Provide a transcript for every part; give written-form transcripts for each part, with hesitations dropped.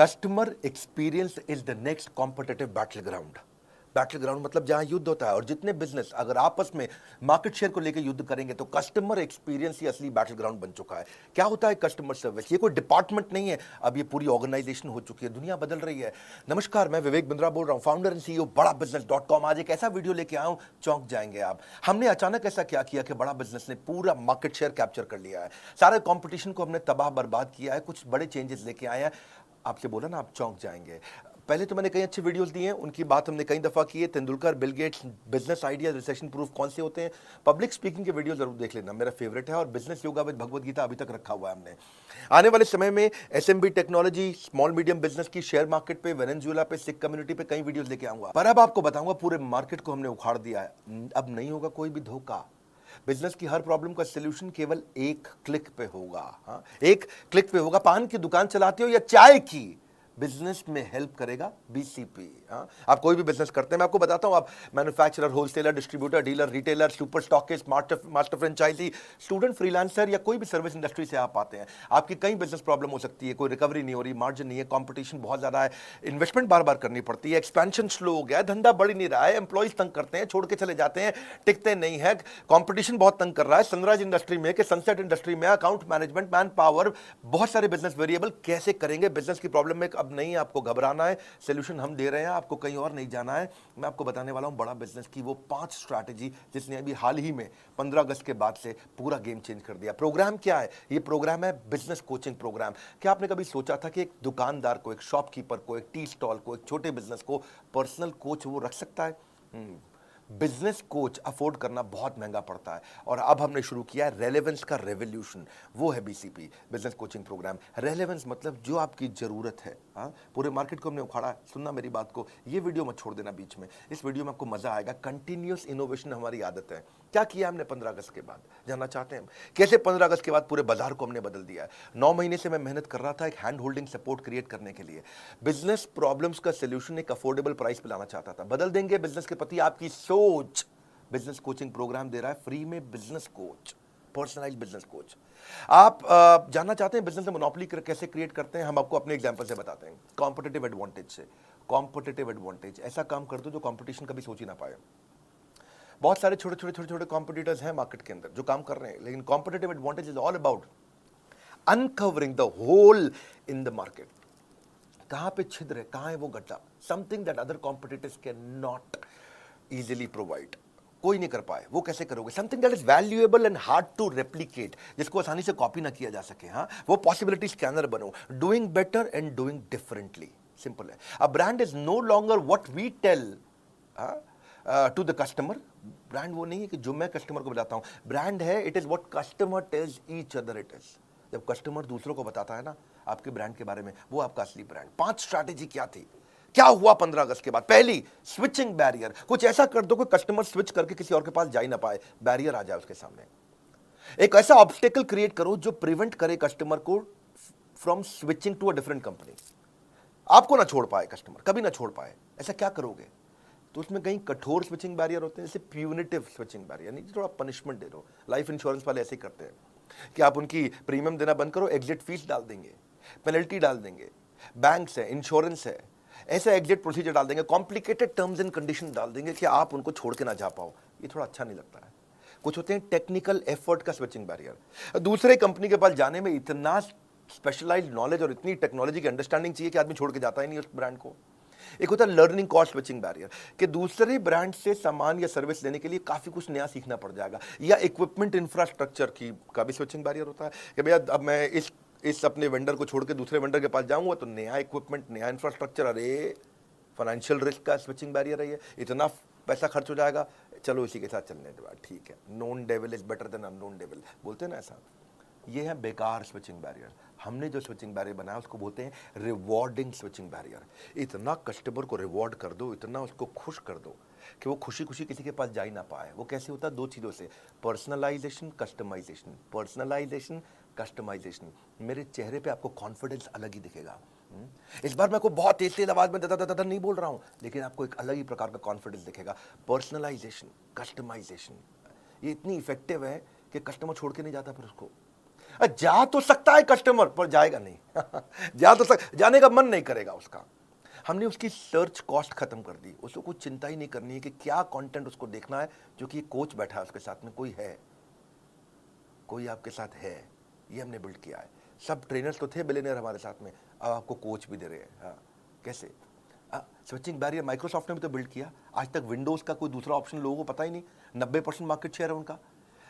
Customer experience is the next competitive battle ground. Battle ground मतलब जहां युद्ध होता है, और जितने बिजनेस अगर आपस में मार्केट शेयर को लेकर युद्ध करेंगे तो कस्टमर एक्सपीरियंस ही असली बैटल ग्राउंड बन चुका है। क्या होता है कस्टमर सर्विस? ये कोई डिपार्टमेंट नहीं है, अब ये पूरी ऑर्गेनाइजेशन हो चुकी है, दुनिया बदल रही है। नमस्कार, मैं विवेक बिंद्रा बोल रहा हूं, फाउंडर एंड सीईओ बड़ा बिजनेस.com। आज एक ऐसा वीडियो लेके आया हूं, चौंक जाएंगे आप। हमने अचानक ऐसा क्या किया कि बड़ा बिजनेस ने पूरा मार्केट शेयर कैप्चर कर लिया है, सारे कंपटीशन को हमने तबाह बर्बाद किया है, कुछ बड़े चेंजेस लेके आए हैं। आपसे बोला ना, आप चौंक जाएंगे। पहले तो मैंने कई अच्छे वीडियोस दिए हैं, उनकी बात हमने कई दफा की है। Tendulkar, Bill Gates, business idea, recession proof कौन से होते हैं। पब्लिक स्पीकिंग के वीडियो जरूर देख लेना, मेरा फेवरेट है। और business yoga with Bhagavad Gita अभी तक रखा हुआ है हमने। आने वाले समय में SMB technology, small medium business की, शेयर मार्केट पे, वेनेजुएला पे, सिख कम्युनिटी पे कई वीडियोस लेके आऊंगा। पर अब आपको बताऊंगा, पूरे मार्केट को हमने उखाड़ दिया है, अब नहीं होगा कोई भी धोखा। बिजनेस की हर प्रॉब्लम का सलूशन केवल एक क्लिक पे होगा। हाँ, एक क्लिक पे होगा। पान की दुकान चलाते हो या चाय की, बिजनेस में हेल्प करेगा बीसीपी। हाँ, आप कोई भी बिजनेस करते हैं, मैं आपको बताता हूं, आप manufacturer, wholesaler, distributor, dealer, retailer, super stockist, master franchisee, student, freelancer या कोई भी सर्विस इंडस्ट्री से आप आते हैं, आपकी कई बिजनेस प्रॉब्लम हो सकती है। कोई रिकवरी नहीं हो रही, मार्जिन नहीं है, कंपटीशन बहुत ज्यादा है, इन्वेस्टमेंट बार बार करनी पड़ती है, एक्सपेंशन स्लो हो गया है, धंधा बढ़ ही नहीं रहा है, एम्प्लॉइज तंग करते हैं, छोड़ के चले जाते हैं, टिकते नहीं है, कंपटीशन बहुत तंग कर रहा है, सनराइज इंडस्ट्री में कि सनसेट इंडस्ट्री में, अकाउंट मैनेजमेंट, मैन पावर, बहुत सारे बिजनेस वेरिएबल। कैसे करेंगे बिजनेस की प्रॉब्लम में? अब नहीं आपको घबराना है, सोल्यूशन हम दे रहे हैं, आपको कहीं और नहीं जाना है। मैं आपको बताने वाला हूं बड़ा बिजनेस की वो 5 स्ट्रैटेजी जिसने अभी हाल ही में 15 अगस्त के बाद से पूरा गेम चेंज कर दिया। प्रोग्राम क्या है? ये प्रोग्राम है बिजनेस कोचिंग प्रोग्राम। क्या आपने कभी सोचा था कि एक दुकानदार को, एक शॉपकीपर को, एक टी स्टॉल को, एक छोटे बिजनेस को पर्सनल कोच वो रख सकता है? बिजनेस कोच अफोर्ड करना बहुत महंगा पड़ता है, और अब हमने शुरू किया है रेलेवेंस का रेवोल्यूशन। वो है BCP, business coaching program. Relevance मतलब जो आपकी जरूरत है। हाँ, पूरे मार्केट को हमने उखाड़ा। सुनना मेरी बात को, ये वीडियो मत छोड़ देना बीच में, इस वीडियो में आपको मजा आएगा। कंटिन्यूअस इनोवेशन हमारी आदत है। क्या किया हमने 15 अगस्त के बाद, जानना चाहते हैं हम? कैसे 15 अगस्त के बाद पूरे बाजार को हमने बदल दिया है। 9 महीने से मैं मेहनत कर रहा था एक हैंड होल्डिंग सपोर्ट क्रिएट करने के लिए। बिजनेस प्रॉब्लम्स का सोल्यूशन एक अफोर्डेबल प्राइस पे लाना चाहता था। बदल देंगे बिजनेस के प्रति आपकी सोच। बिजनेस कोचिंग प्रोग्राम दे रहा है फ्री में, business coach, personalised business coach. आप जानना चाहते हैं बिजनेस में मोनोपोली कैसे क्रिएट करते हैं? हम आपको अपने एग्जांपल से बताते हैं, कॉम्पिटिटिव एडवांटेज से। कॉम्पिटिटिव एडवांटेज, ऐसा काम कर दो जो कंपटीशन कभी सोच ही ना पाए। बहुत सारे छोटे छोटे छोटे छोटे कॉम्पिटिटर्स हैं मार्केट के अंदर जो काम कर रहे हैं, लेकिन competitive advantage is all about uncovering the hole in the market. कहां पे छिद्र है, कहां है वो गड्ढा, something that other competitors can not easily provide. कोई नहीं कर पाए, वो कैसे करोगे? Something that is valuable and hard to replicate, जिसको आसानी से कॉपी ना किया जा सके। हाँ, वो पॉसिबिलिटी स्कैनर बनो। Doing better and doing differently, simple है। A brand is no longer what we tell to the customer. Brand वो नहीं है कि जो मैं कस्टमर को बताता हूं, ब्रांड है it is what customer tells each other it is. जब कस्टमर दूसरों को बताता है ना आपके ब्रांड के बारे में, वो आपका असली ब्रांड। 5 स्ट्रैटेजी क्या थी, क्या हुआ 15 अगस्त के बाद? पहली, स्विचिंग बैरियर। कुछ ऐसा कर दो कि कस्टमर स्विच करके किसी और के पास जा ही ना पाए, बैरियर आ जाए उसके सामने। एक ऐसा ऑब्स्टेकल क्रिएट करो जो प्रिवेंट करे कस्टमर को from switching to a different company. आपको ना छोड़ पाए कस्टमर, कभी ना छोड़ पाए। ऐसा क्या करोगे? तो उसमें कहीं कठोर स्विचिंग बैरियर होते हैं, जैसे प्यूनिटिव स्विचिंग बैरियर, नहीं थोड़ा पनिशमेंट दे दो। लाइफ इंश्योरेंस वाले ऐसे ही करते हैं कि आप उनकी प्रीमियम देना बंद करो, एग्जिट फीस डाल देंगे, पेनल्टी डाल देंगे। बैंक्स है, इंश्योरेंस है, ऐसा एग्जिट प्रोसीजर डाल देंगे, कॉम्प्लिकेटेड टर्म्स एंड कंडीशन डाल देंगे कि आप उनको छोड़ के ना जा पाओ। ये थोड़ा अच्छा नहीं लगता है। कुछ होते हैं टेक्निकल एफर्ट का स्विचिंग बैरियर। दूसरे कंपनी के पास जाने में इतना स्पेशलाइज्ड नॉलेज और इतनी टेक्नोलॉजी की अंडरस्टैंडिंग चाहिए कि आदमी छोड़ के जाता ही नहीं उस ब्रांड को। एक होता है लर्निंग कॉस्ट स्विचिंग बैरियर, कि दूसरे ब्रांड से सामान या सर्विस लेने के लिए काफी कुछ नया सीखना पड़ जाएगा। या इक्विपमेंट इंफ्रास्ट्रक्चर की का भी स्विचिंग बैरियर होता है कि भैया अब मैं इस अपने वेंडर को छोड़ के दूसरे वेंडर के पास जाऊंगा तो नया इक्विपमेंट, नया इंफ्रास्ट्रक्चर, अरे फाइनेंशियल रिस्क का स्विचिंग बैरियर है ये। इतना पैसा खर्च हो जाएगा, चलो इसी के साथ चलने दो, ठीक है। Known devil is better than unknown devil, बोलते हैं ना ऐसा। ये है बेकार स्विचिंग बैरियर। हमने जो स्विचिंग बैरियर बनाया उसको बोलते हैं रिवॉर्डिंग स्विचिंग बैरियर। इतना कस्टमर को रिवॉर्ड कर दो, इतना उसको खुश कर दो कि वो खुशी खुशी किसी के पास जा ही ना पाए। वो कैसे होता है? 2 चीज़ों से, पर्सनलाइजेशन, कस्टमाइजेशन। Personalisation, customization. मेरे चेहरे पे आपको कॉन्फिडेंस अलग ही दिखेगा। इस बार मैं को बहुत तेज आवाज में दादा नहीं बोल रहा हूं, लेकिन आपको एक अलग ही प्रकार का कॉन्फिडेंस दिखेगा। पर्सनलाइजेशन, कस्टमाइजेशन, ये इतनी इफेक्टिव है कि कस्टमर छोड़ के नहीं जाता फिर उसको। जा तो सकता है कस्टमर, पर जाएगा नहीं। जाने का मन नहीं करेगा उसका। हमने उसकी सर्च कॉस्ट खत्म कर दी, उसको कुछ चिंता ही नहीं करनी है कि क्या कंटेंट उसको देखना है, जो कि कोच बैठा है उसके साथ में, कोई है, कोई आपके साथ है, ये हमने बिल्ड किया है। सब ट्रेनर्स तो थे बिलियनियर हमारे साथ में, अब आपको कोच भी दे रहे हैं। हाँ, कैसे? स्विचिंग बैरियर माइक्रोसॉफ्ट ने भी तो बिल्ड किया। आज तक विंडोज का कोई दूसरा ऑप्शन लोगों को पता ही नहीं, 90% मार्केट शेयर है उनका।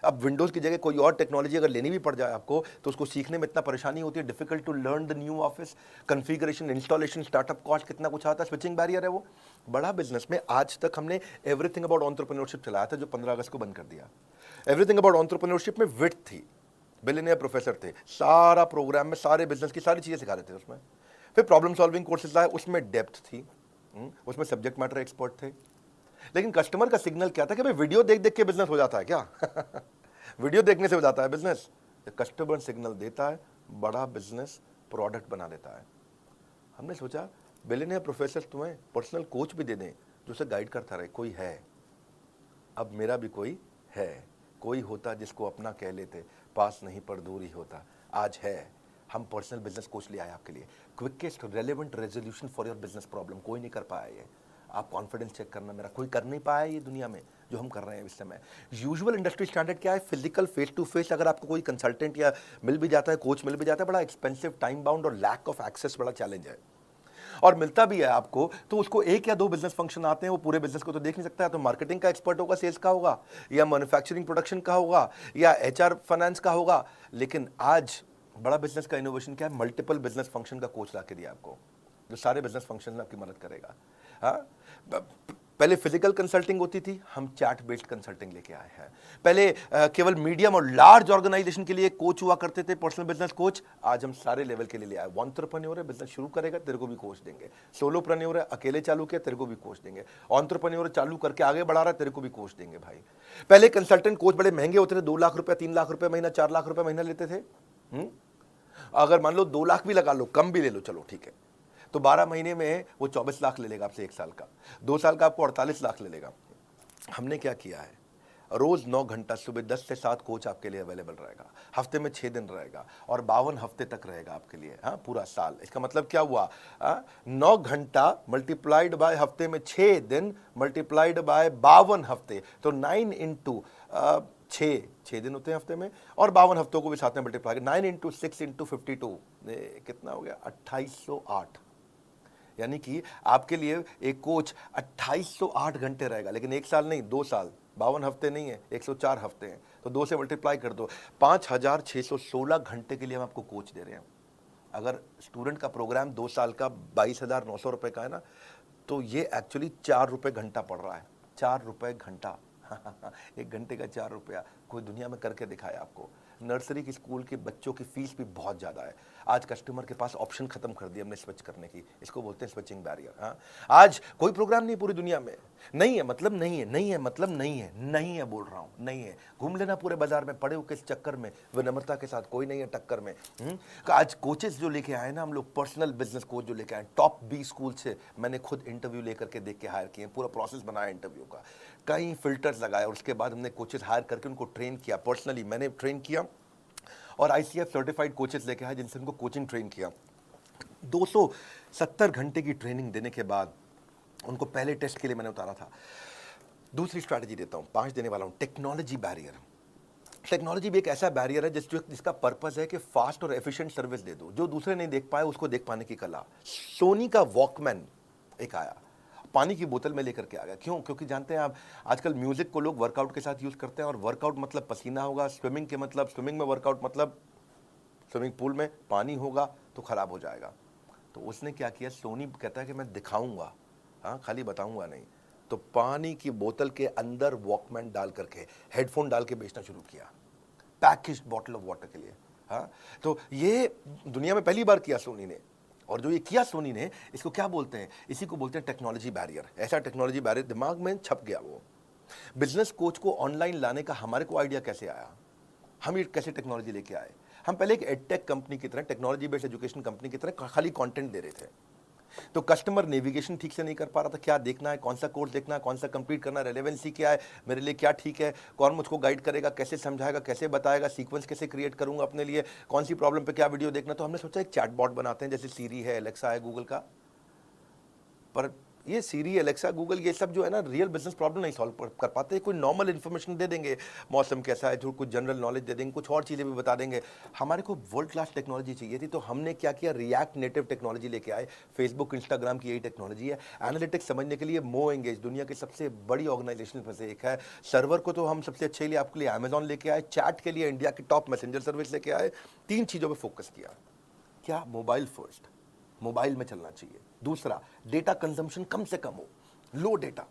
अब विंडोज की जगह कोई और टेक्नोलॉजी अगर लेनी भी पड़ जाए आपको, तो उसको सीखने में इतना परेशानी होती है, difficult to learn the new office, configuration, installation, startup cost, कितना कुछ आता है। स्विचिंग बैरियर है वो। बड़ा बिजनेस में आज तक हमने एवरीथिंग अबाउट एंटरप्रेन्योरशिप चलाया था, जो 15 अगस्त को बंद कर दिया। एवरीथिंग अबाउट एंटरप्रेन्योरशिप में विड्थ थी, बिलियनियर प्रोफेसर थे, सारा प्रोग्राम में सारे बिजनेस की सारी चीजें सिखा रहे थे उसमें। फिर प्रॉब्लम सॉल्विंग कोर्सेज आए, उसमें डेप्थ थी, उसमें सब्जेक्ट मैटर एक्सपर्ट थे। लेकिन कस्टमर का सिग्नल क्या था कि भाई वीडियो देख देख के बिजनेस हो जाता है क्या? वीडियो देखने से हो जाता है बिजनेस? कस्टमर सिग्नल देता है, बड़ा बिजनेस प्रोडक्ट बना देता है। हमने सोचा बिलियनियर प्रोफेसर तुम्हें पर्सनल कोच भी दे दें, जो उसे गाइड करता रहे। कोई है, अब मेरा भी कोई है, कोई होता जिसको अपना कह लेते, पास नहीं पर दूर ही होता। आज है, हम पर्सनल बिजनेस कोच ले आए आपके लिए, quickest relevant resolution for your business problem. कोई नहीं कर पाया ये, आप कॉन्फिडेंस चेक करना, मेरा कोई कर नहीं पाया ये दुनिया में जो हम कर रहे हैं इस समय। यूजुअल इंडस्ट्री स्टैंडर्ड क्या है? फिजिकल फेस टू फेस अगर आपको कोई कंसल्टेंट या मिल भी जाता है, कोच मिल भी जाता है, बड़ा एक्सपेंसिव, टाइम बाउंड और लैक ऑफ एक्सेस बड़ा चैलेंज है। और मिलता भी है आपको तो उसको एक या दो बिजनेस फंक्शन आते हैं, वो पूरे बिजनेस को तो देख नहीं सकता है। तो मार्केटिंग का एक्सपर्ट होगा, सेल्स का होगा, या मैन्युफैक्चरिंग प्रोडक्शन का होगा, या एचआर फाइनेंस का होगा। लेकिन आज बड़ा बिजनेस का इनोवेशन क्या है? मल्टीपल बिजनेस फंक्शन का कोच ला के दिया आपको, जो सारे बिजनेस फंक्शन में आपकी मदद करेगा। हाँ, पहले फिजिकल कंसल्टिंग होती थी, हम चैट बेस्ड कंसल्टिंग लेके आए हैं। पहले केवल मीडियम और लार्ज ऑर्गेनाइजेशन के लिए कोच हुआ करते थे, पर्सनल बिजनेस कोच। आज हम सारे लेवल के लिए ले आए। एंटरप्रेन्योर है, बिजनेस शुरू करेगा, तेरे को भी कोच देंगे। सोलोप्रेन्योर है, अकेले चालू किया, तेरे को भी कोच देंगे। एंटरप्रेन्योर चालू करके आगे बढ़ा रहा है, तेरे को भी कोच देंगे भाई। पहले कंसल्टेंट कोच बड़े महंगे होते थे, 2 लाख रुपए, 3 लाख रुपए महीना, 4 लाख रुपए महीना लेते थे। अगर मान लो 2 लाख भी लगा लो, कम भी ले लो, चलो ठीक है, तो 12 महीने में वो 24 लाख ले लेगा आपसे 1 साल का। 2 साल का आपको 48 लाख ले लेगा। हमने क्या किया है? रोज 9 घंटा सुबह 10 से 7 कोच आपके लिए अवेलेबल रहेगा, हफ्ते में 6 दिन रहेगा, और 52 हफ्ते तक रहेगा आपके लिए। हाँ, पूरा साल। इसका मतलब क्या हुआ? 9 घंटा मल्टीप्लाइड बाय हफ्ते में 6 दिन मल्टीप्लाइड बाय 52 हफ्ते, तो 9 इंटू 6 दिन होते हैं हफ्ते में, और 52 हफ्तों को भी साथ में मल्टीप्लाई, 9 इंटू 6 इंटू 52, कितना हो गया? 2808। यानी कि आपके लिए एक कोच 2808 घंटे रहेगा, लेकिन 1 साल नहीं, 2 साल, 52 हफ्ते नहीं है, 104 हफ्ते हैं, तो 2 से मल्टीप्लाई कर दो, 5616 घंटे के लिए हम आपको कोच दे रहे हैं। अगर स्टूडेंट का प्रोग्राम 2 साल का 22,900 रुपए का है ना, तो ये एक्चुअली 4 रुपए घंटा पड़ रहा है। 4 रुपए घंटा। 1 घंटे का 4 रुपया, कोई दुनिया में करके दिखाए आपको। नर्सरी की स्कूल के बच्चों की फीस भी बहुत ज़्यादा है। आज कस्टमर के पास ऑप्शन खत्म कर दिया हमने स्विच करने की, इसको बोलते हैं स्विचिंग बैरियर। हाँ, आज कोई प्रोग्राम नहीं पूरी दुनिया में, नहीं है मतलब नहीं है, नहीं है मतलब नहीं है, नहीं है बोल रहा हूँ, नहीं है। घूम लेना पूरे बाजार में, पड़े हो किस चक्कर में, विनम्रता के साथ, कोई नहीं है टक्कर में। आज कोचेस जो लेके आए ना हम लोग, पर्सनल बिजनेस कोच जो लेके आए, टॉप 20 स्कूल से मैंने खुद इंटरव्यू लेकर के देख के हायर किए, पूरा प्रोसेस बनाया इंटरव्यू का, कई फिल्टर्स लगाए, और उसके बाद हमने कोचेस हायर करके उनको ट्रेन किया। पर्सनली मैंने ट्रेन किया, और ICF सर्टिफाइड कोचेस लेके आए जिनसे उनको कोचिंग ट्रेन किया। 270 घंटे की ट्रेनिंग देने के बाद उनको पहले टेस्ट के लिए मैंने उतारा था। दूसरी स्ट्रैटेजी देता हूं, 5 देने वाला हूं, टेक्नोलॉजी बैरियर। टेक्नोलॉजी भी एक ऐसा बैरियर है जिसका पर्पस है कि फास्ट और एफिशिएंट सर्विस दे दो, जो दूसरे नहीं देख पाए उसको देख पाने की कला। सोनी का वॉकमैन एक आया, पानी की बोतल में लेकर के आ गया। क्यों? क्योंकि जानते हैं आप, आजकल म्यूजिक को लोग वर्कआउट के साथ यूज करते हैं, और वर्कआउट मतलब पसीना होगा, स्विमिंग के मतलब, स्विमिंग में वर्कआउट मतलब स्विमिंग पूल में पानी होगा तो खराब हो जाएगा। तो उसने क्या किया, सोनी कहता है कि मैं दिखाऊंगा, हाँ, खाली बताऊंगा नहीं, तो पानी की बोतल के अंदर वॉकमैन डाल करके, हेडफोन डाल के बेचना शुरू किया, पैकेज्ड बॉटल ऑफ वाटर के लिए। हाँ, तो ये दुनिया में पहली बार किया सोनी ने, और जो ये किया सोनी ने, इसको क्या बोलते हैं? इसी को बोलते हैं टेक्नोलॉजी बैरियर। ऐसा टेक्नोलॉजी बैरियर दिमाग में छप गया। वो बिजनेस कोच को ऑनलाइन लाने का हमारे को आइडिया कैसे आया? हम ये कैसे टेक्नोलॉजी लेके आए? हम पहले एक एडटेक कंपनी की तरह, टेक्नोलॉजी बेस्ड एजुकेशन कंपनी की तरह खाली कंटेंट दे रहे थे। तो कस्टमर नेविगेशन ठीक से नहीं कर पा रहा था, क्या देखना है, कौन सा कोर्स देखना है, कौन सा कंप्लीट करना है, रेलेवेंसी क्या है, मेरे लिए क्या ठीक है, कौन मुझको गाइड करेगा, कैसे समझाएगा, कैसे बताएगा, सीक्वेंस कैसे क्रिएट करूंगा अपने लिए, कौन सी प्रॉब्लम पे क्या वीडियो देखना। तो हमने सोचा एक चैटबॉट बनाते हैं, जैसे सीरी है, एलेक्सा है गूगल का। पर ये सीरी, एलेक्सा, गूगल, ये सब जो है ना, रियल बिजनेस प्रॉब्लम नहीं सॉल्व कर पाते। कोई नॉर्मल इन्फॉर्मेशन दे देंगे, मौसम कैसा है, जो कुछ जनरल नॉलेज दे देंगे, कुछ और चीज़ें भी बता देंगे। हमारे को वर्ल्ड क्लास टेक्नोलॉजी चाहिए थी, तो हमने क्या किया, रिएक्ट नेटिव टेक्नोलॉजी लेके आए। फेसबुक, इंस्टाग्राम की यही टेक्नोलॉजी है। एनालिटिक्स समझने के लिए मो एंगेज दुनिया की सबसे बड़ी ऑर्गेनाइजेशन में से एक है। सर्वर को तो हम सबसे अच्छे लिए आपके लिए अमेजॉन लेके आए। चैट के लिए इंडिया की टॉप मैसेंजर सर्विस लेके आए। 3 चीज़ों पर फोकस किया। क्या, मोबाइल फर्स्ट, मोबाइल में चलना चाहिए। दूसरा, डेटा कंजम्पशन कम से कम हो, लो डेटा,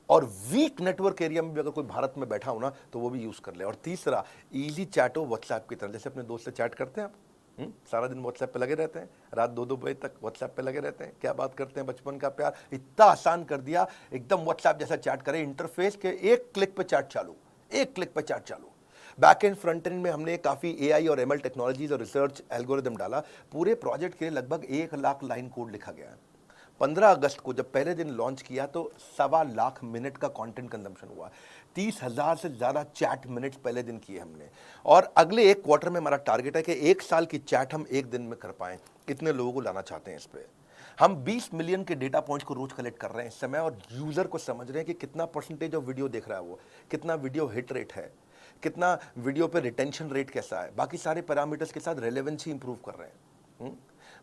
और वीक नेटवर्क एरिया में भी अगर कोई भारत में बैठा हो ना तो वो भी यूज कर ले। और तीसरा, इजी चैट हो व्हाट्सएप की तरह, जैसे अपने दोस्त से चैट करते हैं आप, सारा दिन व्हाट्सएप पे लगे रहते हैं, रात 2-2 बजे तक व्हाट्सएप पे लगे रहते हैं, क्या बात करते हैं, बचपन का प्यार। इतना आसान कर दिया, एकदम व्हाट्सएप जैसा चैट करें, इंटरफेस के एक क्लिक पे चैट चालू, एक क्लिक पे चैट चालू। बैक एंड फ्रंट एंड में हमने काफ़ी एआई और एमएल टेक्नोलॉजीज और रिसर्च एल्गोरिदम डाला। पूरे प्रोजेक्ट के लिए लगभग 1 लाख लाइन कोड लिखा गया है। 15 अगस्त को जब पहले दिन लॉन्च किया तो 1.25 लाख मिनट का कंटेंट कंजम्पशन हुआ। 30,000 से ज़्यादा चैट मिनट्स पहले दिन किए हमने। और अगले 1 क्वार्टर में हमारा टारगेट है कि 1 साल की चैट हम 1 दिन में कर पाएं। इतने लोगों को लाना चाहते हैं इस पर। हम 20 मिलियन के डेटा पॉइंट्स को रोज कलेक्ट कर रहे हैं इस समय, और यूज़र को समझ रहे हैं कि कितना परसेंटेज ऑफ वीडियो देख रहा है वो, कितना वीडियो हिट रेट है, कितना वीडियो पे रिटेंशन रेट कैसा है, बाकी सारे पैरामीटर्स के साथ रेलेवेंसी इंप्रूव कर रहे हैं।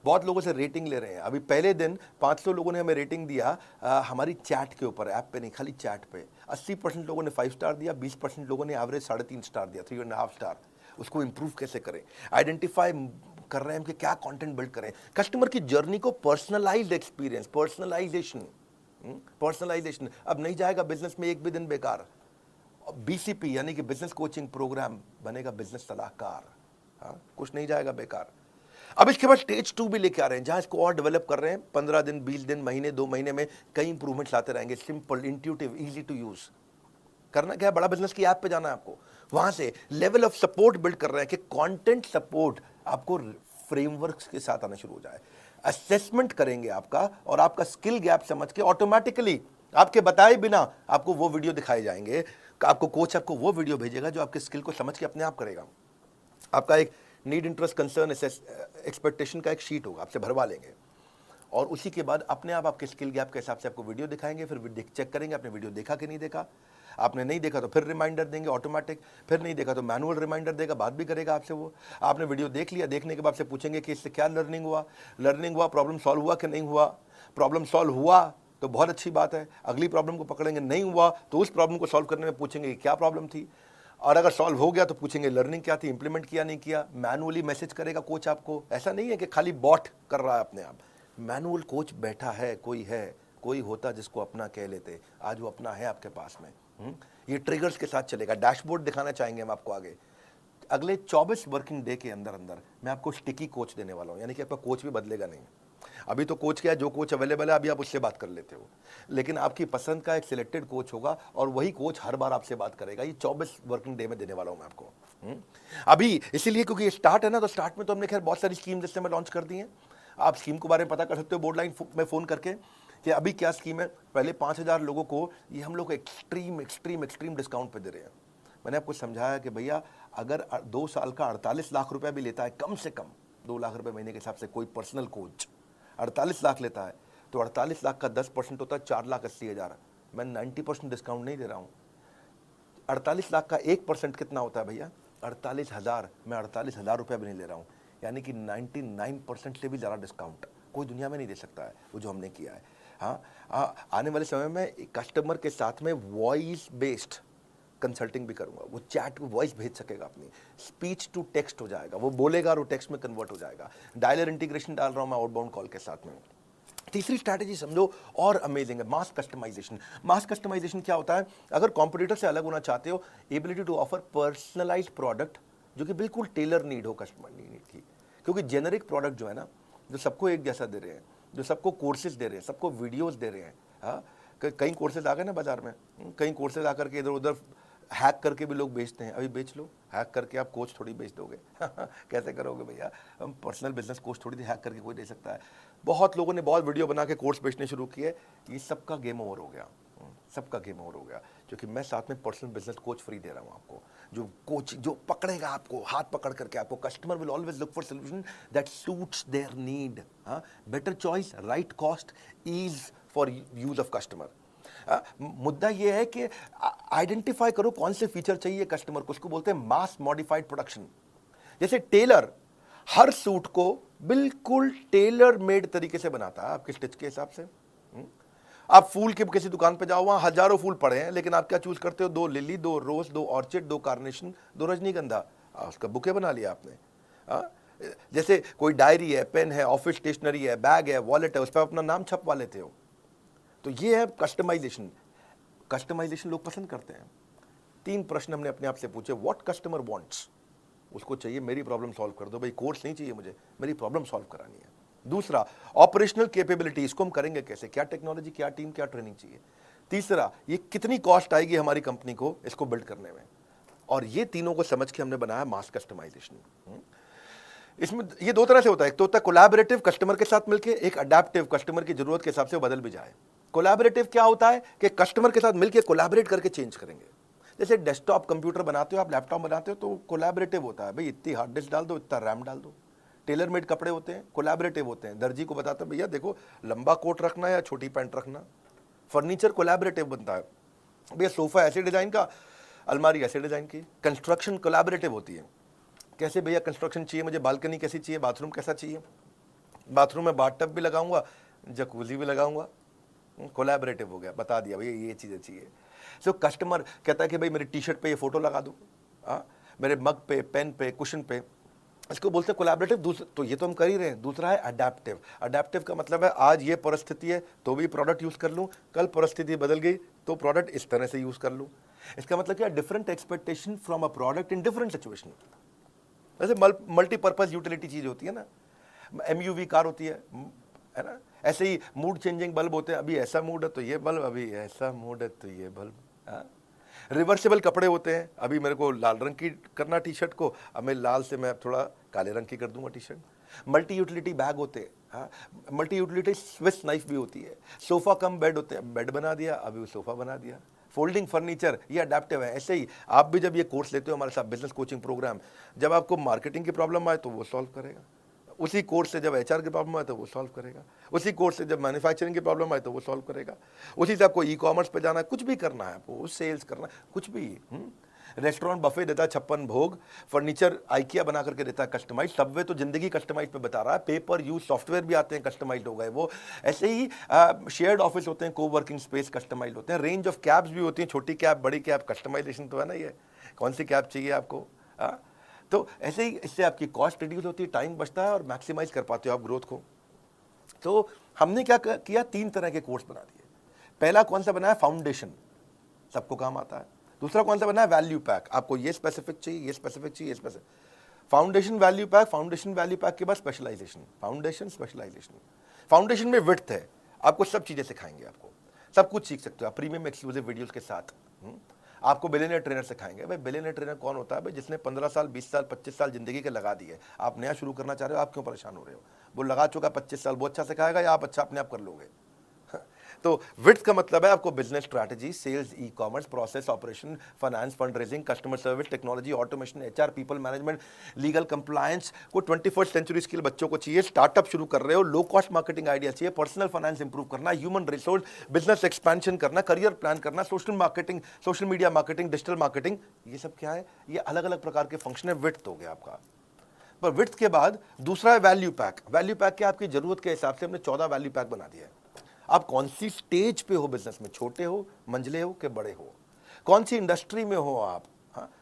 बहुत लोगों से रेटिंग ले रहे हैं। अभी पहले दिन 500 लोगों ने हमें रेटिंग दिया हमारी चैट के ऊपर, ऐप पे नहीं, खाली चैट पे। 80% लोगों ने 5 स्टार दिया, 20% लोगों ने एवरेज 3.5 स्टार दिया, 3.5 स्टार। उसको इंप्रूव कैसे करें, आइडेंटिफाई कर रहे हैं कि क्या कंटेंट बिल्ड करें, कस्टमर की जर्नी को पर्सनलाइज्ड एक्सपीरियंस, पर्सनलाइजेशन। अब नहीं जाएगा बिजनेस में एक भी दिन बेकार। बीसीपी यानी कि बिजनेस कोचिंग प्रोग्राम बनेगा बिजनेस सलाहकार। हाँ, कुछ नहीं जाएगा बेकार। अब इसके बाद स्टेज 2 भी लेके आ रहे हैं, जहां इसको और डेवलप कर रहे हैं। 15 दिन, 20 दिन, महीने, 2 महीने में कई इंप्रूवमेंट्स लाते रहेंगे। Simple, intuitive, easy to use. करना क्या है, बड़ा बिजनेस की ऐप पे जाना है आपको। वहां से लेवल ऑफ सपोर्ट बिल्ड कर रहे हैं कि कंटेंट सपोर्ट आपको फ्रेमवर्क्स के साथ आना शुरू हो जाए। असेसमेंट करेंगे आपका, और आपका स्किल गैप समझ के ऑटोमेटिकली आपके बताए बिना आपको वो वीडियो दिखाए जाएंगे। आपको कोच आपको वो वीडियो भेजेगा जो आपके स्किल को समझ के अपने आप करेगा। आपका एक नीड, इंटरेस्ट, कंसर्न, एक्सपेक्टेशन का एक शीट होगा, आपसे भरवा लेंगे, और उसी के बाद अपने आप आपके स्किल गैप के हिसाब से आपको वीडियो दिखाएंगे। फिर चेक करेंगे आपने वीडियो देखा कि नहीं देखा। आपने नहीं देखा तो फिर रिमाइंडर देंगे ऑटोमेटिक, फिर नहीं देखा तो मैनुअल रिमाइंडर देगा, बात भी करेगा आपसे वो। आपने वीडियो देख लिया, देखने के बाद से पूछेंगे कि इससे क्या लर्निंग हुआ, प्रॉब्लम सॉल्व हुआ कि नहीं हुआ। प्रॉब्लम सॉल्व हुआ तो बहुत अच्छी बात है, अगली प्रॉब्लम को पकड़ेंगे। नहीं हुआ तो उस प्रॉब्लम को सॉल्व करने में पूछेंगे क्या प्रॉब्लम थी, और अगर सॉल्व हो गया तो पूछेंगे लर्निंग क्या थी, इंप्लीमेंट किया नहीं किया। मैनुअली मैसेज करेगा कोच आपको, ऐसा नहीं है कि खाली बॉट कर रहा है अपने आप। मैनुअल कोच बैठा है, कोई होता जिसको अपना कह लेते, आज वो अपना है आपके पास में। ये ट्रिगर्स के साथ चलेगा। डैशबोर्ड दिखाना चाहेंगे हम आपको आगे। अगले 24 वर्किंग डे के अंदर मैं आपको स्टिकी कोच देने वाला हूँ, यानी कि आपका कोच भी बदलेगा नहीं। अभी तो कोच क्या है, जो कोच अवेलेबल है अभी आप उससे बात कर लेते हो, लेकिन आपकी पसंद का एक सिलेक्टेड कोच होगा, और वही कोच हर बार आपसे बात करेगा। ये 24 वर्किंग डे में देने वाला हूं मैं आपको। अभी इसीलिए क्योंकि ये स्टार्ट है ना, तो स्टार्ट में तो हमने खैर बहुत सारी स्कीम जिससे मैं लॉन्च कर दी है। आप स्कीम के बारे में पता कर सकते हो बोर्ड लाइन में फ़ोन करके कि अभी क्या स्कीम है। पहले 5,000 लोगों को ये हम लोग एक्सट्रीम डिस्काउंट पे दे रहे हैं। मैंने आपको समझाया कि भैया अगर 2 साल का 48 लाख रुपया भी लेता है, कम से कम 2 लाख रुपए महीने के हिसाब से कोई पर्सनल कोच 48 लाख लेता है, तो 48 लाख का 10% होता है 4,80,000। मैं 90% डिस्काउंट नहीं दे रहा हूँ। 48 लाख का 1% कितना होता है भैया, 48,000। मैं 48,000 रुपया भी नहीं ले रहा हूँ, यानी कि 99% से भी ज़्यादा डिस्काउंट कोई दुनिया में नहीं दे सकता है वो जो हमने किया है। हाँ, आने वाले समय में कस्टमर के साथ में वॉइस बेस्ड कंसल्टिंग भी करूंगा। वो चैट को वॉइस भेज सकेगा, अपनी स्पीच टू टेक्स्ट हो जाएगा, वो बोलेगा और वो टेक्स्ट में कन्वर्ट हो जाएगा। डायलर इंटीग्रेशन डाल रहा हूं मैं आउटबाउंड कॉल के साथ में। तीसरी स्ट्रैटेजी समझो और अमेजिंग है, मास कस्टमाइजेशन। मास कस्टमाइजेशन क्या होता है, अगर कॉम्पिटिटर से अलग होना चाहते हो, ability to offer personalised product जो कि बिल्कुल टेलर नीड हो कस्टमर नीड की। क्योंकि जेनरिक प्रोडक्ट जो है ना, जो सबको एक जैसा दे रहे हैं, जो सबको कोर्सेज दे रहे हैं, सबको वीडियोस दे रहे हैं। हाँ, कई कोर्सेज आ गए ना बाजार में, कई कोर्सेज आकर के इधर उधर हैक करके भी लोग बेचते हैं, अभी बेच लो। हैक करके आप कोच थोड़ी बेच दोगे कैसे करोगे भैया? हम पर्सनल बिजनेस कोच थोड़ी हैक करके कोई दे सकता है। बहुत लोगों ने बहुत वीडियो बना के कोर्स बेचने शुरू किए, ये सबका गेम ओवर हो गया, सबका गेम ओवर हो गया। क्योंकि मैं साथ में पर्सनल बिजनेस कोच फ्री दे रहा हूँ आपको, जो कोच जो पकड़ेगा आपको, हाथ पकड़ करके आपको। Customer will always look for solution that suits their need. Better choice, right cost, ease for use of customer. मुद्दा ये है कि आइडेंटिफाई करो कौन से फीचर चाहिए कस्टमर को, उसको बोलते हैं मास मॉडिफाइड प्रोडक्शन। जैसे टेलर हर सूट को बिल्कुल टेलर मेड तरीके से बनाता है आपके स्टिच के हिसाब से। आप फूल के किसी दुकान पे जाओ, वहां हजारों फूल पड़े हैं, लेकिन आप क्या चूज करते हो? 2 लिली, 2 रोज, 2 ऑर्चिड, 2 कार्नेशन, 2 रजनीगंधा, उसका बुके बना लिया आपने। जैसे कोई डायरी है, पेन है, ऑफिस स्टेशनरी है, बैग है, वॉलेट है, उस पर अपना नाम छपवा लेते हो। तो ये है कस्टमाइजेशन। कस्टमाइजेशन लोग पसंद करते हैं। 3 प्रश्न हमने अपने आप से पूछे। व्हाट कस्टमर वांट्स, उसको चाहिए मेरी प्रॉब्लम सॉल्व कर दो भाई, कोर्स नहीं चाहिए मुझे, मेरी प्रॉब्लम सॉल्व करानी है। दूसरा, ऑपरेशनल कैपेबिलिटी, इसको हम करेंगे कैसे, क्या टेक्नोलॉजी, क्या टीम, क्या ट्रेनिंग चाहिए। तीसरा, ये कितनी कॉस्ट आएगी हमारी कंपनी को इसको बिल्ड करने में। और ये तीनों को समझ के हमने बनाया मास कस्टमाइजेशन। इसमें ये 2 तरह से होता है, एक तो होता है कोलैबोरेटिव, कस्टमर के साथ मिलके, एक अडैप्टिव, कस्टमर की जरूरत के हिसाब से वो बदल भी जाए। कोलैबोरेटिव क्या होता है कि कस्टमर के साथ मिलके कोलैबोरेट करके चेंज करेंगे। जैसे डेस्कटॉप कंप्यूटर बनाते हो आप, लैपटॉप बनाते हो, तो कोलैबोरेटिव होता है भाई, इतनी हार्ड डिस्क डाल दो, इतना रैम डाल दो। टेलर मेड कपड़े होते हैं, कोलैबोरेटिव होते हैं। दर्जी को बताता है भैया देखो लंबा कोट रखना है या छोटी पैंट रखना। फर्नीचर कोलैबोरेटिव बनता है, भैया सोफा ऐसे डिजाइन का, अलमारी ऐसे डिजाइन की। कंस्ट्रक्शन कोलैबोरेटिव होती है, कैसे भैया कंस्ट्रक्शन चाहिए मुझे, बालकनी कैसी चाहिए, बाथरूम कैसा चाहिए, बाथरूम में बाथ टब भी लगाऊंगा, जकूजी भी लगाऊंगा। कोलैबोरेटिव हो गया, बता दिया भैया ये चीजें चाहिए। सो कस्टमर कहता है कि भाई मेरी टी शर्ट पे ये फोटो लगा दो, मेरे मग पे, पेन पे, कुशन पे, इसको बोलते हैं कोलैबोरेटिव। तो ये तो हम कर ही रहे हैं। दूसरा है अडैप्टिव। अडैप्टिव का मतलब है आज ये परिस्थिति है तो भी प्रोडक्ट यूज कर लूं, कल परिस्थिति बदल गई तो प्रोडक्ट इस तरह से यूज कर लूं। इसका मतलब क्या, different expectation from a product in different situation. वैसे मल्टीपर्पज यूटिलिटी चीज होती है ना, एमयूवी कार होती है ना, ऐसे ही मूड चेंजिंग बल्ब होते हैं, अभी ऐसा मूड है तो ये बल्ब, अभी ऐसा मूड है तो ये बल्ब। रिवर्सिबल कपड़े होते हैं, अभी मेरे को लाल रंग की करना टी शर्ट को, अब मैं लाल से मैं थोड़ा काले रंग की कर दूंगा T shirt. Multi utility bag होते हैं, मल्टी यूटिलिटी स्विस नाइफ भी होती है। सोफा कम बेड होते हैं, बेड बना दिया, अभी वो सोफा बना दिया। फोल्डिंग फर्नीचर, ये अडेप्टिव है। ऐसे ही आप भी जब ये कोर्स लेते हो हमारे साथ, बिजनेस कोचिंग प्रोग्राम, जब आपको मार्केटिंग की प्रॉब्लम आए तो वो सॉल्व करेगा, उसी कोर्स से जब एचआर की प्रॉब्लम आए तो वो सॉल्व करेगा, उसी कोर्स से जब मैन्युफैक्चरिंग की प्रॉब्लम आए तो वो सॉल्व करेगा, उसी से आपको ई कॉमर्स पे जाना है, कुछ भी करना है आपको, सेल्स करना है, कुछ भी। रेस्टोरेंट बफे देता है 56 भोग, फर्नीचर आइकिया बना करके देता है कस्टमाइज, सबवे तो जिंदगी कस्टमाइज पे बता रहा है, पेपर यूज सॉफ्टवेयर भी आते हैं कस्टमाइज हो गए वो। ऐसे ही शेयर्ड ऑफिस होते हैं, को वर्किंग स्पेस कस्टमाइज होते हैं, रेंज ऑफ कैब्स भी होती हैं, छोटी कैब, बड़ी कैब, कस्टमाइजेशन तो है ना, ये कौन सी कैब चाहिए आपको। तो ऐसे ही इससे आपकी कॉस्ट रिड्यूस होती है, टाइम बचता है और मैक्सिमाइज कर पाते हो आप ग्रोथ को। तो हमने क्या किया, 3 तरह के कोर्स बना दिए। पहला कौन सा बनाया, फाउंडेशन, सबको काम आता है। दूसरा कौन सा बनाया, वैल्यू पैक, आपको ये स्पेसिफिक चाहिए, ये स्पेसिफिक चाहिए, ये specific. Foundation, value pack, foundation value pack के बाद स्पेशलाइजेशन, फाउंडेशन स्पेशलाइजेशन। फाउंडेशन में विड्थ है, आपको सब चीजें सिखाएंगे, आपको सब कुछ सीख सकते हो आप प्रीमियम एक्सक्लूसिव वीडियोस के साथ। आपको बिलियनियर ट्रेनर सिखाएंगे। भाई बिलियनियर ट्रेनर कौन होता है, भाई जिसने 15 साल 20 साल 25 साल जिंदगी के लगा दिए। आप नया शुरू करना चाह रहे हो, आप क्यों परेशान हो रहे हो, वो लगा चुका 25 साल, वो अच्छा सिखाएगा या आप अच्छा अपने आप कर लोगे। तो विड्थ का मतलब है आपको business strategy, sales, e commerce, process, operation, finance, fund raising, customer service, technology, automation, HR, people management, legal compliance को 21st सेंचुरी स्किल बच्चों को चाहिए। स्टार्टअप शुरू कर रहे हो, लो कॉस्ट मार्केटिंग आइडिया चाहिए, पर्सनल फाइनेंस इंप्रूव करना, ह्यूमन रिसोर्स, बिजनेस एक्सपेंशन करना, करियर प्लान करना, social marketing, social media marketing, digital marketing, ये सब क्या है, ये अलग अलग प्रकार के फंक्शन है। विड्थ हो गया आपका। पर विड्थ के बाद दूसरा है वैल्यू पैक। वैल्यू पैक क्या, आपकी जरूरत के हिसाब से हमने 14 वैल्यू पैक बना दिया है। आप कौन सी स्टेज पे हो बिजनेस में, छोटे हो, मंझले हो कि बड़े हो, कौन सी इंडस्ट्री में हो आप,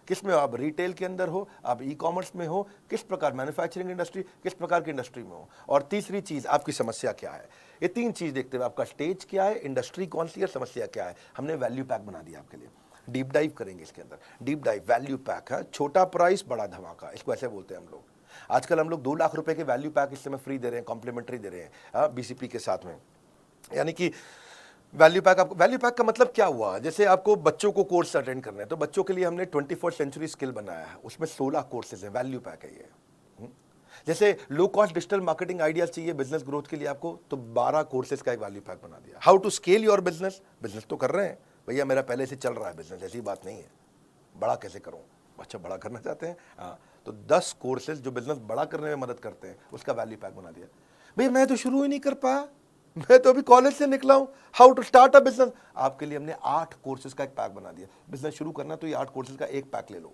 किस में हो आप, रिटेल के अंदर हो, आप ई कॉमर्स में हो, किस प्रकार मैन्युफैक्चरिंग इंडस्ट्री, किस प्रकार की इंडस्ट्री में हो, और तीसरी चीज आपकी समस्या क्या है। ये 3 चीज देखते हुए आपका स्टेज क्या है, इंडस्ट्री कौन सी है, समस्या क्या है, हमने वैल्यू पैक बना दिया आपके लिए। डीप डाइव करेंगे इसके अंदर, डीप डाइव वैल्यू पैक है, छोटा प्राइस बड़ा धमाका, इसको ऐसे बोलते हैं हम लोग। आजकल हम लोग 2 लाख रुपए के वैल्यू पैक इस समय फ्री दे रहे हैं, कॉम्प्लीमेंट्री दे रहे हैं बीसीपी के साथ में। यानी कि वैल्यू पैक, आपको वैल्यू पैक का मतलब क्या हुआ? जैसे आपको बच्चों को कोर्स अटेंड करने हैं तो बच्चों के लिए हमने 21st सेंचुरी स्किल बनाया है, उसमें 16 कोर्सेज है, वैल्यू पैक है ये। जैसे low cost digital marketing ideas चाहिए बिजनेस ग्रोथ के लिए आपको, तो 12 कोर्सेज का एक वैल्यू पैक बना दिया। How to scale your business, business तो कर रहे हैं भैया, मेरा पहले से चल रहा है बिजनेस, ऐसी बात नहीं है, बड़ा कैसे करूं? अच्छा बड़ा करना चाहते हैं, हाँ, तो 10 कोर्सेज जो बिजनेस बड़ा करने में मदद करते हैं उसका वैल्यू पैक बना दिया। भैया मैं तो शुरू ही नहीं कर पाया, मैं तो अभी कॉलेज से निकला हूं, how to start a business, आपके लिए हमने 8 कोर्सेज का एक पैक बना दिया। बिजनेस शुरू करना तो ये 8 कोर्सेज का एक पैक ले लो।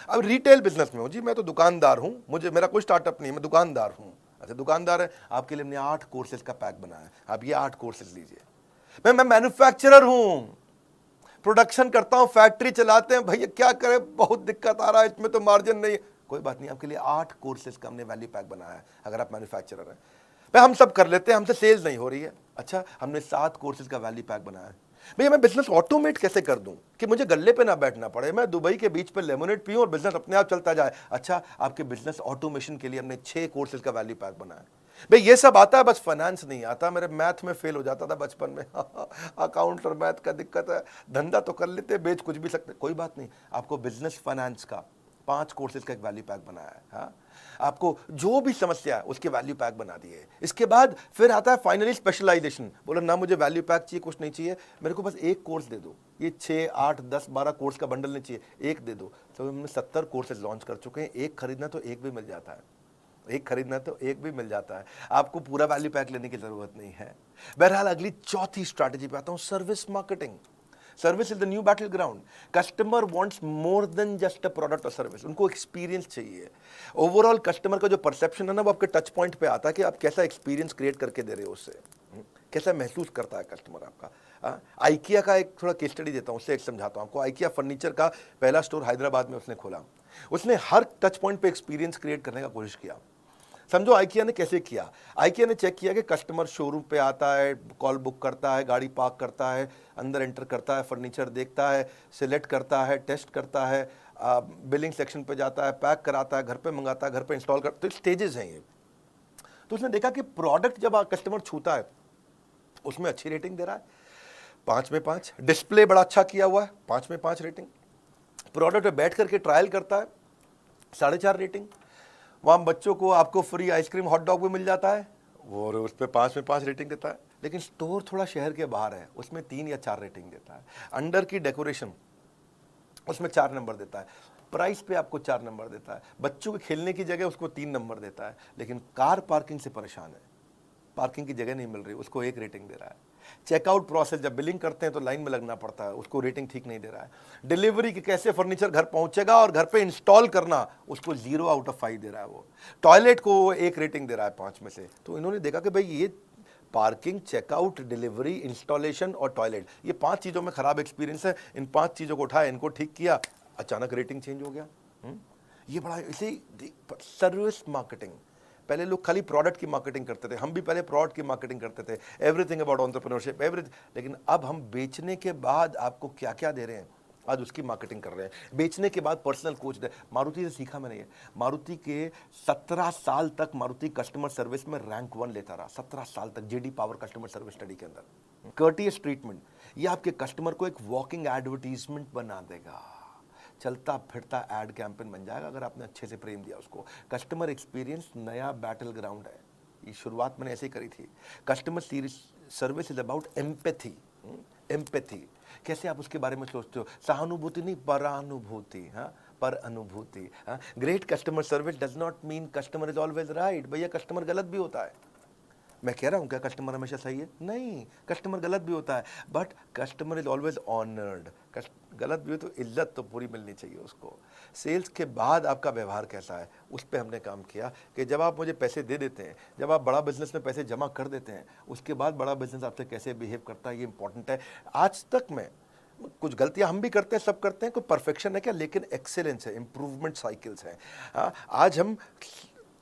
अब रिटेल बिजनेस में हूं जी, मैं तो दुकानदार हूं, मुझे मेरा कोई स्टार्टअप नहीं है, मैं दुकानदार हूं। अच्छा दुकानदार है, आपके लिए हमने 8 कोर्सेज का पैक बनाया है, आप ये 8 कोर्सेज लीजिए। मैं मैन्युफैक्चरर हूं, प्रोडक्शन करता हूं, फैक्ट्री चलाते हैं, भैया क्या करें, बहुत दिक्कत आ रहा है, इसमें तो मार्जिन नहीं है, कोई बात नहीं, आपके लिए 8 कोर्सेज का हमने वैल्यू पैक बनाया है। अगर आप मैन्युफैक्चरर हैं, भाई हम सब कर लेते हैं, हमसे सेल्स नहीं हो रही है, अच्छा हमने 7 कोर्सेज का वैल्यू पैक बनाया है। भैया मैं बिजनेस ऑटोमेट कैसे कर दूं कि मुझे गल्ले पे ना बैठना पड़े, मैं दुबई के बीच पे लेमोनेड पीऊं और बिजनेस अपने आप चलता जाए। अच्छा आपके बिजनेस ऑटोमेशन के लिए हमने 6 कोर्सेज का वैल्यू पैक बनाया। भाई ये सब आता है, बस फाइनेंस नहीं आता। मेरे मैथ में फेल हो जाता था बचपन में अकाउंट और मैथ का दिक्कत है, धंधा तो कर लेते, बेच कुछ भी सकते, कोई बात नहीं, आपको बिजनेस फाइनेंस का 5 कोर्सेज का एक वैल्यू पैक बनाया है। हाँ आपको जो भी समस्या है उसके वैल्यू पैक बना दिए। इसके बाद फिर आता है फाइनली स्पेशलाइजेशन, बोला ना मुझे वैल्यू पैक चाहिए, कुछ नहीं चाहिए, मेरे को बस एक कोर्स दे दो, ये 6 8 10 12 कोर्स का बंडल नहीं चाहिए, एक दे दो। तो हमने 70 कोर्सेज लॉन्च कर चुके हैं, एक खरीदना तो एक भी मिल जाता है, एक खरीदना तो एक भी मिल जाता है, आपको पूरा वैल्यू पैक लेने की जरूरत नहीं है। बहरहाल अगली चौथी स्ट्रैटेजी पे आता हूं, service marketing. Service is the new battle ground. Customer wants more than just a product और सर्विस, उनको एक्सपीरियंस चाहिए। ओवरऑल कस्टमर का जो परसेप्शन है ना, वो आपके टच पॉइंट पे आता है कि आप कैसा एक्सपीरियंस क्रिएट करके दे रहे हो उससे, कैसा महसूस करता है कस्टमर आपका। आइकिया का एक थोड़ा केस स्टडी देता हूँ, उससे एक समझाता हूँ आपको। आइकिया फर्नीचर का पहला स्टोर हैदराबाद में उसने खोला, उसने हर टच पॉइंट पे एक्सपीरियंस क्रिएट करने का कोशिश किया। समझो आइकिया ने कैसे किया, आइकिया ने चेक किया कि कस्टमर शोरूम पे आता है, कॉल बुक करता है, गाड़ी पार्क करता है, अंदर एंटर करता है, फर्नीचर देखता है, सिलेक्ट करता है, टेस्ट करता है, बिलिंग सेक्शन पे जाता है, पैक कराता है, घर पे मंगाता है, घर पे इंस्टॉल करता है, तो स्टेजेस हैं ये। तो उसने देखा कि प्रोडक्ट जब कस्टमर छूता है उसमें अच्छी रेटिंग दे रहा है, 5 में 5, डिस्प्ले बड़ा अच्छा किया हुआ है, 5 में 5 रेटिंग, प्रोडक्ट पे बैठ करके ट्रायल करता है, 4.5 रेटिंग, वहाँ बच्चों को आपको फ्री आइसक्रीम हॉट डॉग भी मिल जाता है और उस पर 5 में 5 रेटिंग देता है। लेकिन स्टोर थोड़ा शहर के बाहर है, उसमें 3 या 4 रेटिंग देता है। अंडर की डेकोरेशन उसमें 4 नंबर देता है, प्राइस पे आपको 4 नंबर देता है, बच्चों के खेलने की जगह उसको 3 नंबर देता है। लेकिन कार पार्किंग से परेशान है, पार्किंग की जगह नहीं मिल रही, उसको 1 रेटिंग दे रहा है। चेकआउट प्रोसेस, जब बिलिंग करते हैं तो लाइन में लगना पड़ता है, उसको रेटिंग ठीक नहीं दे रहा है। डिलीवरी की कैसे फर्नीचर घर पहुंचेगा और घर पे इंस्टॉल करना, उसको 0 आउट ऑफ 5 दे रहा है वो। टॉयलेट को 1 रेटिंग दे रहा है 5 में से। तो इन्होंने देखा कि भाई ये पार्किंग, चेकआउट, डिलीवरी, इंस्टॉलेशन और टॉयलेट, ये 5 चीज़ों में खराब एक्सपीरियंस है, इन 5 चीज़ों को उठाया, इनको ठीक किया, अचानक रेटिंग चेंज हो गया। ये बड़ा इसे सर्विस मार्केटिंग। पहले लोग खाली प्रोडक्ट की मार्केटिंग करते थे, हम भी पहले प्रोडक्ट की मार्केटिंग करते थे, एवरीथिंग अबाउट एंटरप्रेन्योरशिप एवरीथिंग। लेकिन अब हम बेचने के बाद आपको क्या क्या दे रहे हैं, आज उसकी मार्केटिंग कर रहे हैं। बेचने के बाद पर्सनल कोच दे, मारुति से सीखा मैंने ये। मारुति के 17 साल तक मारुति कस्टमर सर्विस में रैंक 1 लेता रहा, 17 साल तक, JD power customer service study के अंदर। कर्टियस ट्रीटमेंट, ये आपके कस्टमर को एक वॉकिंग एडवर्टीजमेंट बना देगा, चलता फिरता एड कैंपेन बन जाएगा अगर आपने अच्छे से प्रेम दिया उसको। कस्टमर एक्सपीरियंस नया बैटल ग्राउंड है, ये शुरुआत मैंने ऐसे ही करी थी। Customer service is about empathy. Empathy कैसे आप उसके बारे में सोचते हो, सहानुभूति नहीं, परानुभूति। हाँ, पर अनुभूति। हाँ, great customer service does not mean customer is always right. भैया कस्टमर गलत भी होता है, मैं कह रहा हूँ क्या कस्टमर हमेशा सही है? नहीं, कस्टमर गलत भी होता है, but customer is always honoured. गलत भी हो तो इज्जत तो पूरी मिलनी चाहिए उसको। सेल्स के बाद आपका व्यवहार कैसा है, उस पर हमने काम किया कि जब आप मुझे पैसे दे देते हैं, जब आप बड़ा बिजनेस में पैसे जमा कर देते हैं, उसके बाद बड़ा बिजनेस आपसे कैसे बिहेव करता है, ये इंपॉर्टेंट है। आज तक में कुछ गलतियां हम भी करते हैं, सब करते हैं, कोई परफेक्शन है क्या, लेकिन एक्सेलेंस है, इंप्रूवमेंट साइकिल्स हैं। आज हम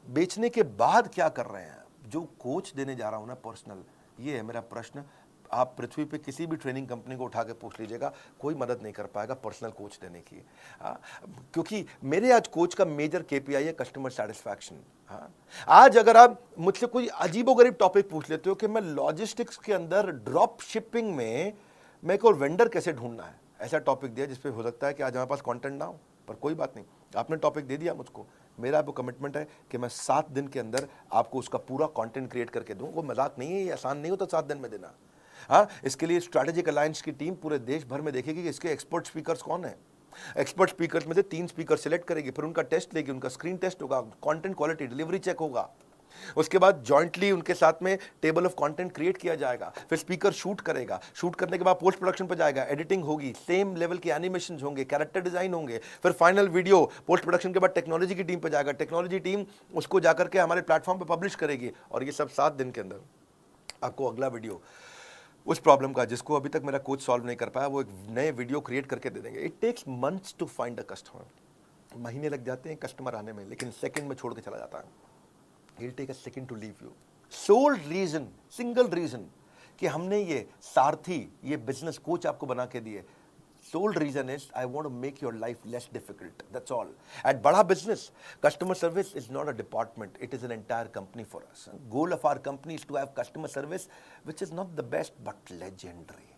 बेचने के बाद क्या कर रहे हैं, जो कोच देने जा रहा हूं ना पर्सनल, ये है मेरा प्रश्न। आप पृथ्वी पे किसी भी ट्रेनिंग कंपनी को उठा के पूछ लीजिएगा, कोई मदद नहीं कर पाएगा पर्सनल कोच देने की। क्योंकि मेरे आज कोच का मेजर केपीआई है कस्टमर सेटिस्फैक्शन। हाँ, आज अगर आप मुझसे कोई अजीबोगरीब टॉपिक पूछ लेते हो कि मैं लॉजिस्टिक्स के अंदर ड्रॉप शिपिंग में मेरे को वेंडर कैसे ढूंढना है, ऐसा टॉपिक दिया जिसपे हो सकता है कि आज हमारे पास कंटेंट ना हो, पर कोई बात नहीं, आपने टॉपिक दे दिया मुझको, मेरा आपको कमिटमेंट है कि मैं 7 दिन के अंदर आपको उसका पूरा कंटेंट क्रिएट करके दूं। वो मजाक नहीं है, ये आसान नहीं होता 7 दिन में देना। हाँ, इसके लिए स्ट्रैटेजिक अलायंस की टीम पूरे देश भर में देखेगी कि इसके एक्सपर्ट स्पीकर्स कौन है। एक्सपर्ट स्पीकर्स में से 3 स्पीकर सिलेक्ट करेगी, फिर उनका टेस्ट लेगी, उनका स्क्रीन टेस्ट होगा, कंटेंट क्वालिटी डिलीवरी चेक होगा, उसके बाद जॉइंटली उनके साथ में टेबल ऑफ कंटेंट क्रिएट किया जाएगा, फिर स्पीकर शूट करेगा, शूट करने के बाद पोस्ट प्रोडक्शन पर जाएगा, एडिटिंग होगी, सेम लेवल के एनिमेशन होंगे, कैरेक्टर डिजाइन होंगे, फिर फाइनल वीडियो पोस्ट प्रोडक्शन के बाद टेक्नोलॉजी की टीम पर जाएगा, टेक्नोलॉजी टीम उसको जाकर के हमारे प्लेटफॉर्म पर पब्लिश करेगी, और ये सब 7 दिन के अंदर आपको अगला वीडियो उस प्रॉब्लम का जिसको अभी तक मेरा कोच सॉल्व नहीं कर पाया, वो एक नए वीडियो क्रिएट करके दे देंगे। It takes months to find a customer, महीने लग जाते हैं कस्टमर आने में, लेकिन सेकंड में छोड़ के चला जाता है। He'll take a second to leave you. Sole reason, single reason कि हमने ये सारथी, ये बिजनेस कोच आपको बना के दिए, sole reason is I want to make your life less difficult. That's all. At बड़ा business, customer service is not a department. It is an entire company for us. Goal of our company is to have customer service, which is not the best but legendary.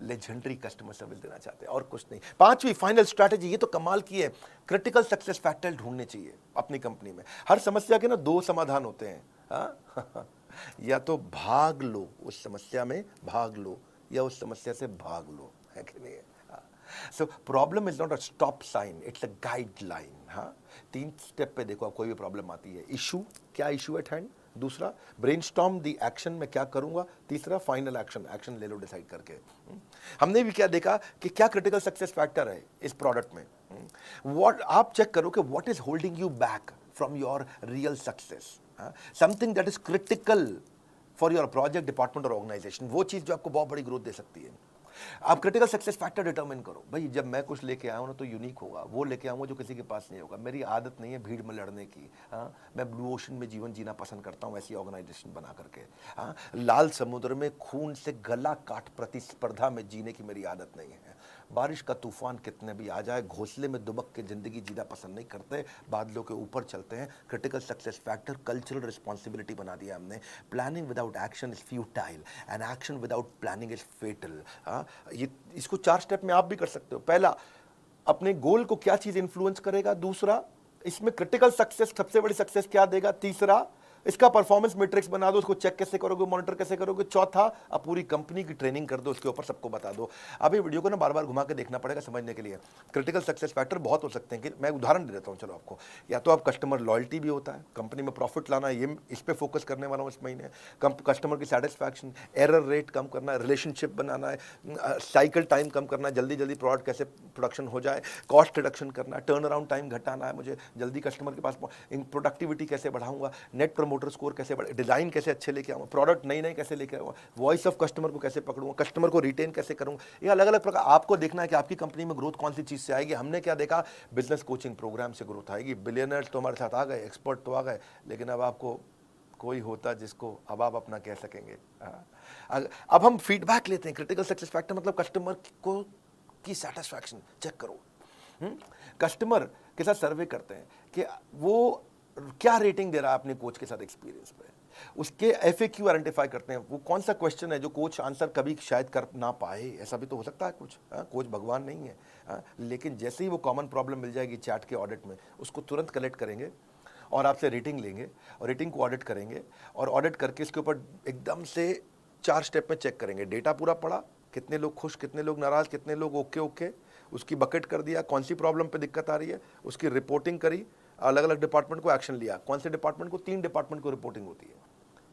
Legendary customer service देना चाहते हैं और कुछ नहीं। 5वीं final strategy, ये तो कमाल की है, क्रिटिकल सक्सेस फैक्टर ढूंढने चाहिए अपनी कंपनी में। हर समस्या के ना 2 समाधान होते हैं। हाँ? या तो भाग लो, उस समस्या में भाग लो, या उस समस्या से भाग लो, है कि नहीं? So problem is not a stop sign, it's a guideline. हाँ, 3 स्टेप पे देखो, आप कोई भी प्रॉब्लम आती है, इशू, क्या इशू एट हैंड, दूसरा ब्रेनस्टॉर्म दी एक्शन, में क्या करूंगा, तीसरा फाइनल एक्शन, एक्शन ले लो डिसाइड करके। हमने भी क्या देखा कि क्या क्रिटिकल सक्सेस फैक्टर है इस प्रोडक्ट में। व्हाट आप चेक करो कि what is holding you back from your real success, something that is critical for your project, department और ऑर्गेनाइजेशन, वो चीज जो आपको बहुत बड़ी ग्रोथ दे सकती है। आप क्रिटिकल सक्सेस फैक्टर डिटरमिन करो। भाई जब मैं कुछ लेके आया हूं ना तो यूनिक होगा, वो लेके आऊंगा जो किसी के पास नहीं होगा। मेरी आदत नहीं है भीड़ में लड़ने की। हाँ, मैं ब्लू ओशन में जीवन जीना पसंद करता हूं, ऐसी ऑर्गेनाइजेशन बना करके। हाँ, लाल समुद्र में खून से गला काट प्रतिस्पर्धा में जीने की मेरी आदत नहीं है। बारिश का तूफान कितने भी आ जाए, घोंसले में दुबक के जिंदगी जीना पसंद नहीं करते, बादलों के ऊपर चलते हैं। Critical success factor cultural responsibility बना दिया हमने। Planning without action is futile and action without planning is fatal. ये इसको 4 स्टेप में आप भी कर सकते हो। पहला, अपने गोल को क्या चीज इंफ्लुएंस करेगा, दूसरा इसमें क्रिटिकल सक्सेस सबसे बड़ी सक्सेस क्या देगा, तीसरा इसका परफॉर्मेंस मैट्रिक्स बना दो, उसको चेक कैसे करोगे, मॉनिटर कैसे करोगे, चौथा अब पूरी कंपनी की ट्रेनिंग कर दो, उसके ऊपर सबको बता दो। अभी वीडियो को ना बार बार घुमा के देखना पड़ेगा समझने के लिए। क्रिटिकल सक्सेस फैक्टर बहुत हो सकते हैं, कि मैं उदाहरण दे देता हूं चलो आपको। या तो आप कस्टमर लॉयल्टी भी होता है, कंपनी में प्रॉफिट लाना, ये इस पे फोकस करने वाला हूं इस महीने। कस्टमर की सेटिस्फैक्शन, एरर रेट कम करना है, रिलेशनशिप बनाना है, साइकिल टाइम कम करना है, जल्दी जल्दी प्रोडक्ट कैसे प्रोडक्शन हो जाए, कॉस्ट रिडक्शन करना है, टर्न अराउंड टाइम घटाना है, मुझे जल्दी कस्टमर के पास प्रोडक्टिविटी कैसे बढ़ाऊंगा, नेट प्रमोटर स्कोर कैसे बढ़े, डिजाइन कैसे अच्छे लेके आऊंगा, प्रोडक्ट नई नई कैसे लेके आऊंगा, वॉइस ऑफ कस्टमर को कैसे पकड़ूंगा, कस्टमर को रिटेन कैसे करूंगा। ये अलग अलग प्रकार आपको देखना है कि आपकी कंपनी में ग्रोथ कौन सी चीज से आएगी। हमने क्या देखा, बिजनेस कोचिंग प्रोग्राम से ग्रोथ आएगी। बिलियनर्स तो हमारे साथ आ गए, एक्सपर्ट तो आ गए, लेकिन अब आपको कोई होता जिसको अब आप अपना कह सकेंगे। अब हम फीडबैक लेते हैं। क्रिटिकल सक्सेस फैक्टर मतलब कस्टमर को की सेटिस्फैक्शन चेक करो। कस्टमर के साथ सर्वे करते हैं कि वो क्या रेटिंग दे रहा है अपने कोच के साथ एक्सपीरियंस पे। उसके FAQ आइडेंटिफाई करते हैं, वो कौन सा क्वेश्चन है जो कोच आंसर कभी शायद कर ना पाए, ऐसा भी तो हो सकता है कुछ। कोच भगवान नहीं है। लेकिन जैसे ही वो कॉमन प्रॉब्लम मिल जाएगी चैट के ऑडिट में, उसको तुरंत कलेक्ट करेंगे और आपसे रेटिंग लेंगे और रेटिंग को ऑडिट करेंगे, और ऑडिट करके इसके ऊपर एकदम से 4 स्टेप में चेक करेंगे। डेटा पूरा पड़ा, कितने लोग खुश, कितने लोग नाराज, कितने लोग ओके, उसकी बकेट कर दिया, कौन सी प्रॉब्लम पे दिक्कत आ रही है, उसकी रिपोर्टिंग करी, अलग अलग डिपार्टमेंट को एक्शन लिया। कौन से डिपार्टमेंट को, 3 डिपार्टमेंट को रिपोर्टिंग होती है।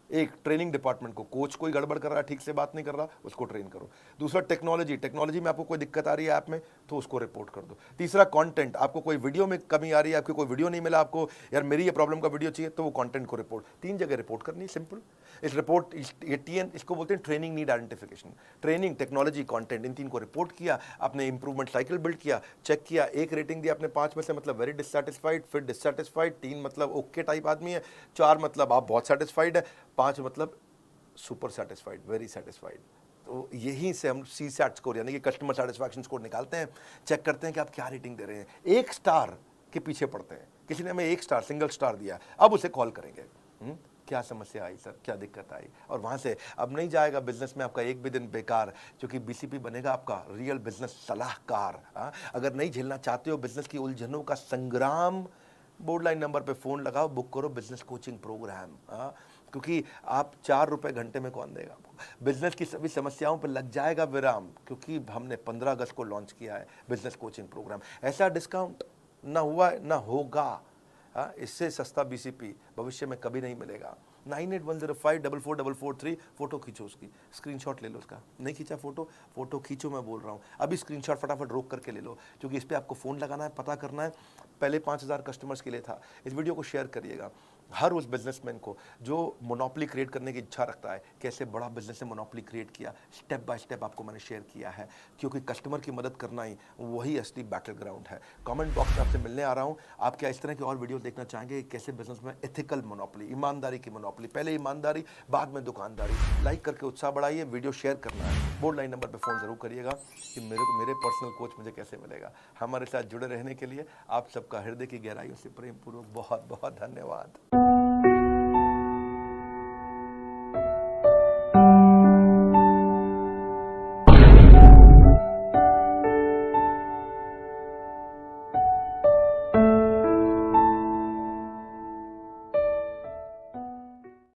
एक ट्रेनिंग डिपार्टमेंट को, कोच कोई गड़बड़ कर रहा है, ठीक से बात नहीं कर रहा, उसको ट्रेन करो। दूसरा टेक्नोलॉजी में आपको कोई दिक्कत आ रही है ऐप में तो उसको रिपोर्ट कर दो। तीसरा कंटेंट, आपको कोई वीडियो में कमी आ रही है, आपको कोई वीडियो नहीं मिला, आपको यार मेरी ये प्रॉब्लम का वीडियो चाहिए, तो वो कंटेंट को रिपोर्ट 3 जगह रिपोर्ट करनी, सिंपल। इस रिपोर्ट ये TN इसको बोलते हैं training need identification. Training, technology, content, इन 3 को रिपोर्ट किया, अपने इंप्रूवमेंट साइकिल बिल्ड किया, चेक किया, 1 रेटिंग दिया अपने 5 में से, मतलब वेरी डिससैटिस्फाइड, फिर डिससैटिस्फाइड, 3 मतलब ओके टाइप आदमी है, 4 मतलब आप बहुत सेटिस्फाइड है, 5 मतलब सुपर सेटिस्फाइड, वेरी सेटिस्फाइड। तो यहीं से हम सी सैट स्कोर यानी कि कस्टमर सेटिस्फैक्शन स्कोर निकालते हैं, चेक करते हैं कि आप क्या रेटिंग दे रहे हैं। 1 स्टार के पीछे पड़ते हैं, किसी ने हमें 1 स्टार सिंगल स्टार दिया, अब उसे कॉल करेंगे, क्या समस्या आई सर, क्या दिक्कत आई, और वहाँ से अब नहीं जाएगा बिजनेस में आपका एक भी दिन बेकार, क्योंकि बीसीपी बनेगा आपका रियल बिजनेस सलाहकार। अगर नहीं झेलना चाहते हो बिजनेस की उलझनों का संग्राम, बोर्ड लाइन नंबर पे फ़ोन लगाओ, बुक करो बिजनेस कोचिंग प्रोग्राम। क्योंकि आप 4 रुपए घंटे में कौन देगा आपको, बिजनेस की सभी समस्याओं पर लग जाएगा विराम, क्योंकि हमने 15 अगस्त को लॉन्च किया है बिजनेस कोचिंग प्रोग्राम। ऐसा डिस्काउंट ना हुआ है ना होगा, इससे सस्ता बीसीपी भविष्य में कभी नहीं मिलेगा। 9810544443, फोटो खींचो उसकी, स्क्रीनशॉट ले लो उसका, नहीं खींचा फोटो खींचो, मैं बोल रहा हूँ अभी स्क्रीनशॉट फटाफट रोक करके ले लो, क्योंकि इस पर आपको फ़ोन लगाना है, पता करना है। पहले 5000 कस्टमर्स के लिए था। इस वीडियो को शेयर करिएगा हर उस बिजनेसमैन को जो मोनोपोली क्रिएट करने की इच्छा रखता है, कैसे बड़ा बिजनेस से मोनोपोली क्रिएट किया, स्टेप बाय स्टेप आपको मैंने शेयर किया है, क्योंकि कस्टमर की मदद करना ही वही असली बैटल ग्राउंड है। कमेंट बॉक्स में आपसे मिलने आ रहा हूँ। आप क्या इस तरह की और वीडियो देखना चाहेंगे, कैसे बिजनेस में एथिकल मोनोपोली, ईमानदारी की मोनोपोली, पहले ईमानदारी बाद में दुकानदारी। लाइक करके उत्साह बढ़ाइए, वीडियो शेयर करना है, बोर्ड लाइन नंबर पर फ़ोन जरूर करिएगा कि मेरे पर्सनल कोच मुझे कैसे मिलेगा। हमारे साथ जुड़े रहने के लिए आप सबका हृदय की गहराइयों से प्रेम पूर्वक बहुत बहुत धन्यवाद।